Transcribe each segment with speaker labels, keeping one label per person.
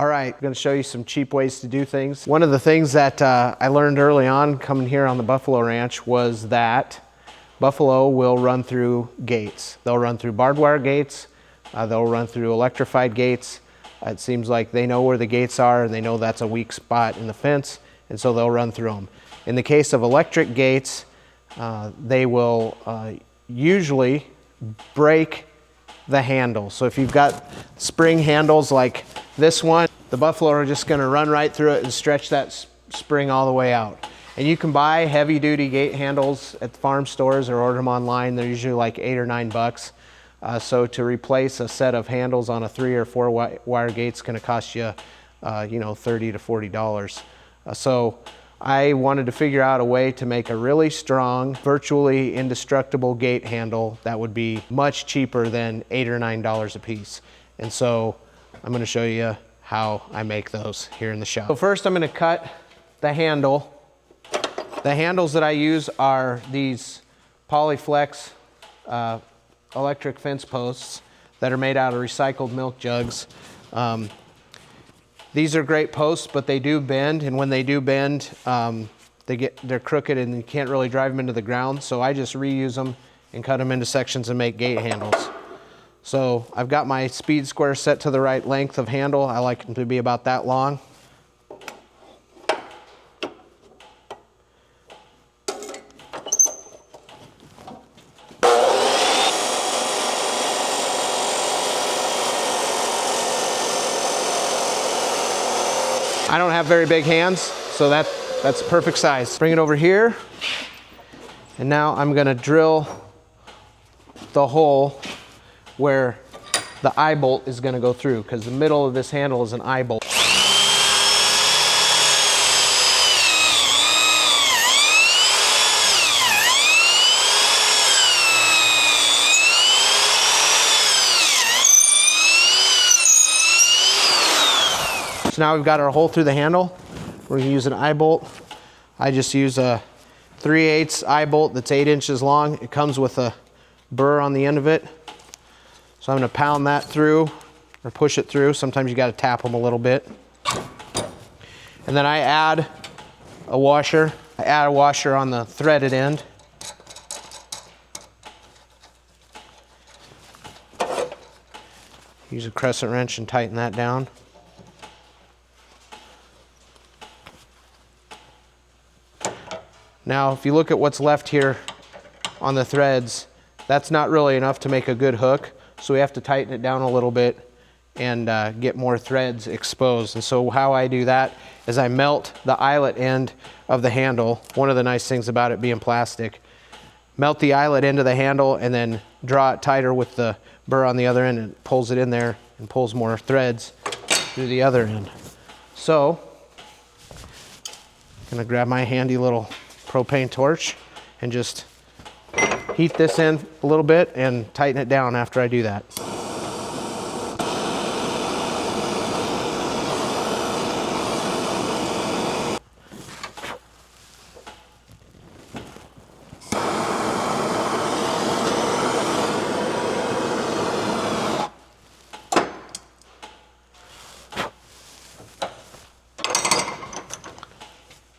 Speaker 1: All right, I'm gonna show you some cheap ways to do things. One of the things that I learned early on coming here on the Buffalo Ranch was that buffalo will run through gates. They'll run through barbed wire gates, they'll run through electrified gates. It seems like they know where the gates are and they know that's a weak spot in the fence, and so they'll run through them. In the case of electric gates, they will usually break the handle. So if you've got spring handles like this one, the buffalo are just gonna run right through it and stretch that spring all the way out. And you can buy heavy duty gate handles at the farm stores or order them online. They're usually like $8 or $9. So to replace a set of handles on a 3 or 4 wire gate is gonna cost you, $30 to $40. So I wanted to figure out a way to make a really strong, virtually indestructible gate handle that would be much cheaper than $8 or $9 a piece. And so I'm gonna show you how I make those here in the shop. So first I'm gonna cut the handle. The handles that I use are these Polyflex electric fence posts that are made out of recycled milk jugs. These are great posts, but they do bend, and when they do bend, they're crooked and you can't really drive them into the ground, so I just reuse them and cut them into sections and make gate handles. So I've got my speed square set to the right length of handle. I like them to be about that long. I don't have very big hands, so that's perfect size. Bring it over here, and now I'm gonna drill the hole where the eye bolt is gonna go through, because the middle of this handle is an eye bolt. So now we've got our hole through the handle. We're gonna use an eye bolt. I just use a 3/8 eye bolt that's 8 inches long. It comes with a burr on the end of it. So I'm gonna pound that through, or push it through. Sometimes you gotta tap them a little bit. And then I add a washer. I add a washer on the threaded end. Use a crescent wrench and tighten that down. Now, if you look at what's left here on the threads, that's not really enough to make a good hook, so we have to tighten it down a little bit and get more threads exposed. And so how I do that is I melt the eyelet end of the handle. One of the nice things about it being plastic, melt the eyelet end of the handle and then draw it tighter with the burr on the other end, and it pulls it in there and pulls more threads through the other end. So, I'm gonna grab my handy little propane torch and just heat this in a little bit and tighten it down after I do that.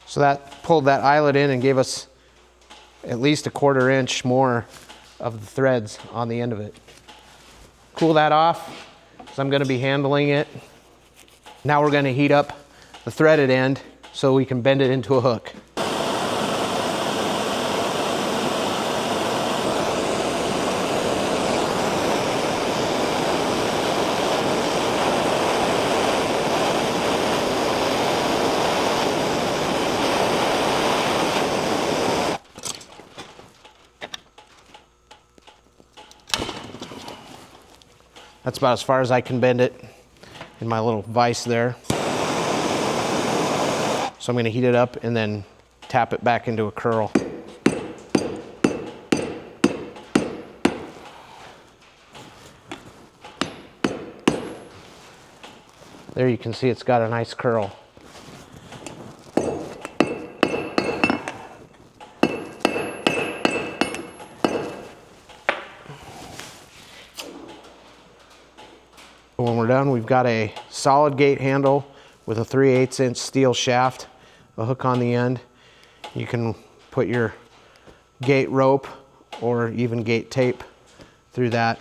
Speaker 1: So that pulled that eyelet in and gave us at least a 1/4 inch more of the threads on the end of it. Cool that off, because I'm going to be handling it. Now we're going to heat up the threaded end so we can bend it into a hook. That's about as far as I can bend it in my little vise there. So I'm going to heat it up and then tap it back into a curl. There you can see it's got a nice curl. When we're done, done, we've got a solid gate handle with a 3/8 inch steel shaft, a hook on the end. You can put your gate rope or even gate tape through that,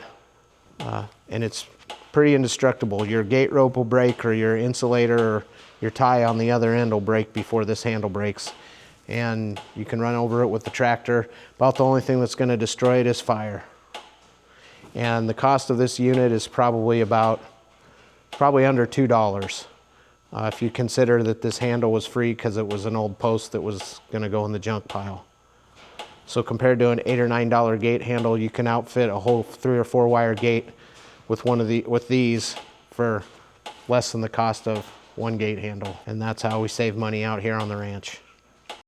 Speaker 1: and it's pretty indestructible. Your gate rope will break, or your insulator or your tie on the other end will break before this handle breaks. And you can run over it with the tractor. About the only thing that's going to destroy it is fire. And the cost of this unit is probably under $2. If you consider that this handle was free because it was an old post that was going to go in the junk pile. So compared to an $8 or $9 gate handle, you can outfit a whole 3 or 4 wire gate with these for less than the cost of one gate handle. And that's how we save money out here on the ranch.